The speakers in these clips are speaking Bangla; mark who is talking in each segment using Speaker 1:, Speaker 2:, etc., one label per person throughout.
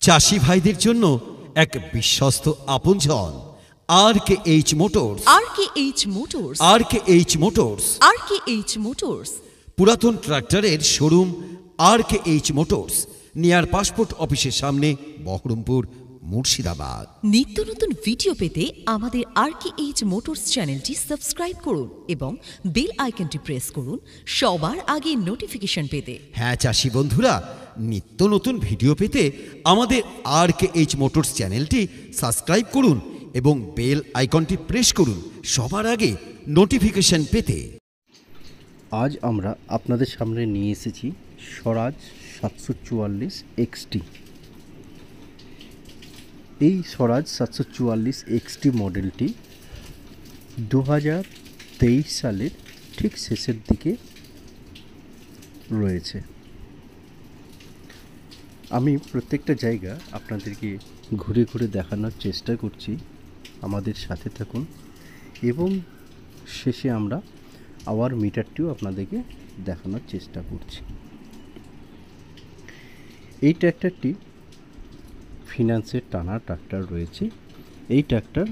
Speaker 1: চাষি ভাইদের জন্য এক বিশ্বস্ত আপনজন RKH motors.
Speaker 2: RKH motors.
Speaker 1: RKH motors.
Speaker 2: RKH motors.
Speaker 1: পুরাতন ট্রাক্টরের showroom RKH motors, near passport অফিসের সামনে, বহরমপুর, মুর্শিদাবাদ।
Speaker 2: নিত্য নতুন ভিডিও পেতে আমাদের RKH মোটরস চ্যানেলটি সাবস্ক্রাইব করুন এবং বেল আইকনটি প্রেস করুন সবার আগে নোটিফিকেশন পেতে।
Speaker 1: হ্যাঁ চাষি বন্ধুরা, নিত্য নতুন ভিডিও পেতে আমাদের RKH মোটরস চ্যানেলটি সাবস্ক্রাইব করুন এবং বেল আইকনটি প্রেস করুন সবার আগে নোটিফিকেশন পেতে।
Speaker 3: আজ আমরা আপনাদের সামনে নিয়ে এসেছি স্বরাজ 744 XT। এই স্বরাজ 744 XT মডেলটি 2023 সালের ঠিক শেষের দিকে রয়েছে। আমি প্রত্যেকটা জায়গা আপনাদেরকে ঘুরে ঘুরে দেখানোর চেষ্টা করছি, আমাদের সাথে থাকুন এবং শেষে আমরা আওয়ার মিটারটিও আপনাদেরকে দেখানোর চেষ্টা করছি। এই ট্র্যাক্টরটি ফিনান্সের টানা ট্রাক্টর রয়েছে। এই ট্রাক্টর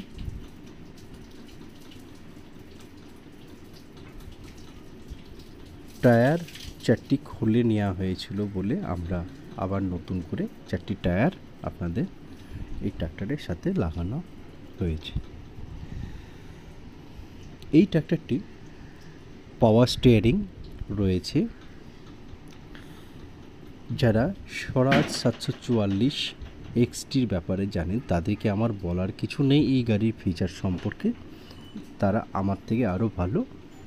Speaker 3: টায়ার 4টি খুলে নেওয়া হয়েছিল বলে আমরা আবার নতুন করে 4টি টায়ার আপনাদের এই ট্রাক্টরের সাথে লাগানো হয়েছে। এই ট্রাক্টরটি পাওয়ার স্টিয়ারিং রয়েছে। যারা স্বরাজ 744 XTর ব্যাপারে জানেন তাদেরকে আমার বলার কিছু নেই এই গাড়ির ফিচার সম্পর্কে, তারা আমার থেকে আরও ভালো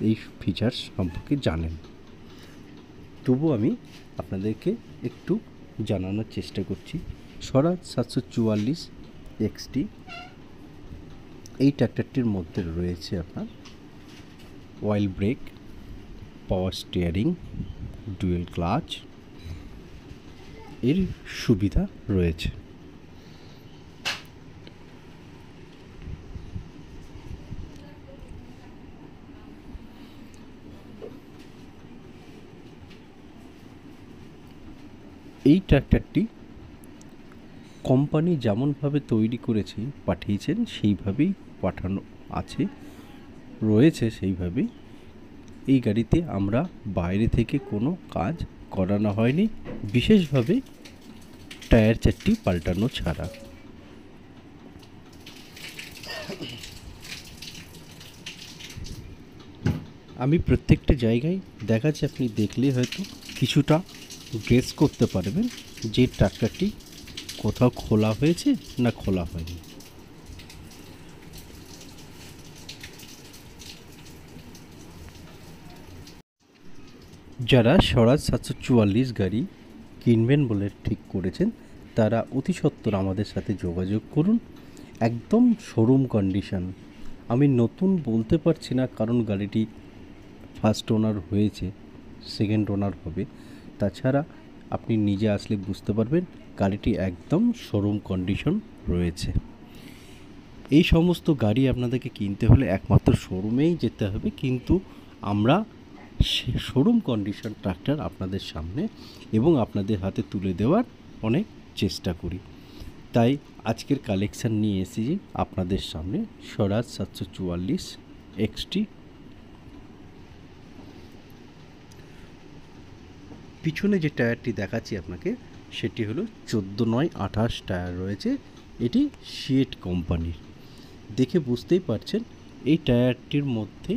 Speaker 3: এই ফিচার সম্পর্কে জানেন। তবু আমি আপনাদেরকে একটু জানানোর চেষ্টা করছি। স্বরাজ 744 XT এই ট্র্যাক্টরটির মধ্যে রয়েছে আপনার oil brake, power steering, dual clutch এর সুবিধা রয়েছে। এই ট্র্যাক্টরটি কোম্পানি যেমনভাবে তৈরি করেছে পাঠিয়েছেন সেইভাবেই পাঠানো আছে, রয়েছে সেইভাবেই। এই গাড়িতে আমরা বাইরে থেকে কোনো কাজ করানো হয়নি, বিশেষভাবে টায়ার 4টি পাল্টানো ছাড়া। আমি প্রত্যেকটা জায়গায় দেখাচ্ছি, আপনি দেখলে হয়তো কিছুটা গেস করতে পারবেন যে ট্রাক্টরটি কোথাও খোলা হয়েছে না খোলা হয়নি। যারা স্বরাজ 744 গাড়ি কিনবেন বলে ঠিক করেছেন তারা অতি সত্বর আমাদের সাথে যোগাযোগ করুন। একদম শোরুম কন্ডিশন। আমি নতুন বলতে পারছি না কারণ গাড়িটি ফার্স্ট ওনার হয়েছে, সেকেন্ড ওনার হবে। তাছাড়া আপনি নিজে আসলে বুঝতে পারবেন গাড়িটি একদম শোরুম কন্ডিশন রয়েছে। এই সমস্ত গাড়ি আপনাদেরকে কিনতে হলে একমাত্র শোরুমেই যেতে হবে, কিন্তু আমরা শোরুম কন্ডিশন ট্রাক্টর আপনাদের সামনে এবং আপনাদের হাতে তুলে দেওয়ার অনেক চেষ্টা করি। তাই আজকের কালেকশান নিয়ে এসেছি আপনাদের সামনে স্বরাজ 744 XT। পিছনে যে টায়ারটি দেখাচ্ছি আপনাকে সেটি হলো 14/9/28 টায়ার রয়েছে। এটি সিয়েট কোম্পানির। দেখে বুঝতেই পারছেন এই টায়ারটির মধ্যে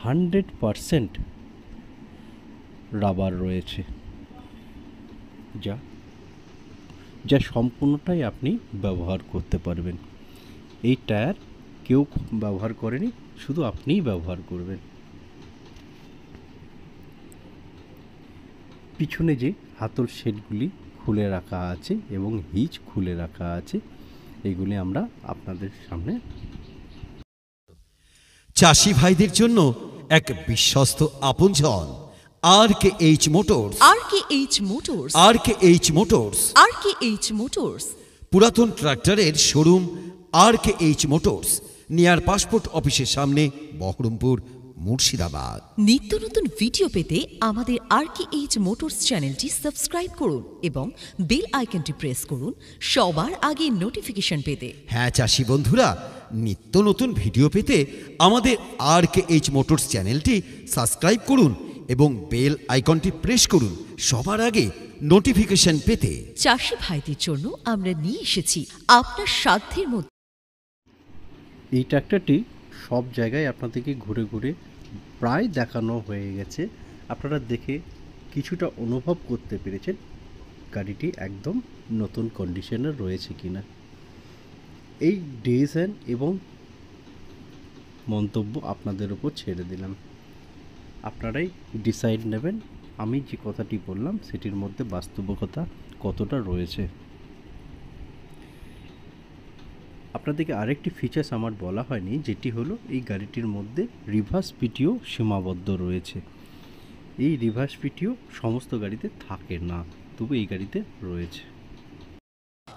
Speaker 3: 100% রাবার রয়েছে, যা সম্পূর্ণটাই আপনি ব্যবহার করতে পারবেন। এই টায়ার কেউ ব্যবহার করেনি, শুধু আপনিই ব্যবহার করবেন। পিছনে যে হাতল সেটগুলি খুলে রাখা আছে এবং হিচ খুলে রাখা আছে, এগুলি আমরা আপনাদের সামনে।
Speaker 1: চাষি ভাইদের জন্য এক বিশ্বস্ত আপনজন RKH motors.
Speaker 2: RKH motors.
Speaker 1: RKH motors.
Speaker 2: RKH motors.
Speaker 1: পুরাতন ট্রাক্টরের showroom RKH motors, near passport অফিসের সামনে, বহরমপুর, মুর্শিদাবাদ।
Speaker 2: নিত্য নতুন ভিডিও পেতে আমাদের RKH মোটরস চ্যানেলটি সাবস্ক্রাইব করুন এবং বেল আইকনটি প্রেস করুন সবার আগে নোটিফিকেশন পেতে।
Speaker 1: হ্যাঁ চাষি বন্ধুরা, নিত্য নতুন ভিডিও পেতে আমাদের RKH মোটরস চ্যানেলটি সাবস্ক্রাইব করুন এবং বেল আইকনটি প্রেস করুন সবার আগে নোটিফিকেশন পেতে।
Speaker 2: চাষি ভাইদের জন্য আমরা নিয়ে এসেছি আপনার সাধ্যের মধ্যে।
Speaker 3: এই ট্র্যাক্টরটি সব জায়গায় আপনাদেরকে ঘুরে ঘুরে প্রায় দেখানো হয়ে গেছে। আপনারা দেখে কিছুটা অনুভব করতে পেরেছেন গাড়িটি একদম নতুন কন্ডিশনে রয়েছে কিনা। এই ডিজাইন এবং মন্তব্য আপনাদের উপর ছেড়ে দিলাম, আপনারাই ডিসাইড নেবেন আমি যে কথাটি বললাম সেটির মধ্যে বাস্তবতা কতটা রয়েছে। আপনাদেরকে আরেকটি ফিচার্স আমার বলা হয়নি, যেটি হলো এই গাড়িটির মধ্যে রিভার্স পিটিও সীমাবদ্ধ রয়েছে। এই রিভার্স পিটিও সমস্ত গাড়িতে থাকে না, তবু এই গাড়িতে রয়েছে।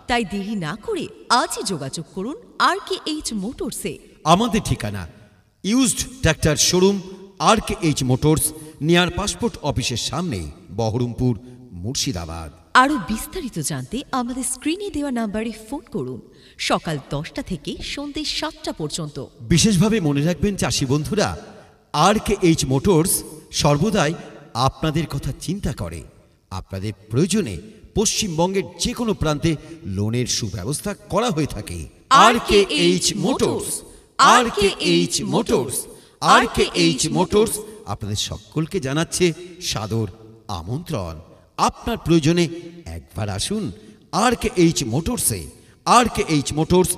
Speaker 2: তাই দেরি না করে আজই যোগাযোগ করুন RKH মোটরসে।
Speaker 1: আমাদের ঠিকানা used tractor showroom RKH motors, near passport অফিসের সামনে, বহরমপুর, মুর্শিদাবাদ।
Speaker 2: আরও বিস্তারিত জানতে আমাদের স্ক্রিনে দেওয়া নাম্বারে ফোন করুন সকাল 10টা থেকে সন্ধ্যে 7টা পর্যন্ত।
Speaker 1: বিশেষভাবে মনে রাখবেন চাষি বন্ধুরা, RKH মোটরস সর্বদাই আপনাদের কথা চিন্তা করে। আপনাদের প্রয়োজনে পশ্চিমবঙ্গের যে কোনো প্রান্তে লোনের সুব্যবস্থা করা হয়ে থাকে। RKH motors, RKH motors, RKH motors আপনাদের সকলকে জানাচ্ছে সাদর আমন্ত্রণ। আপনার প্রয়োজনে একবার আসুন RKH মোটরসে। RKH motors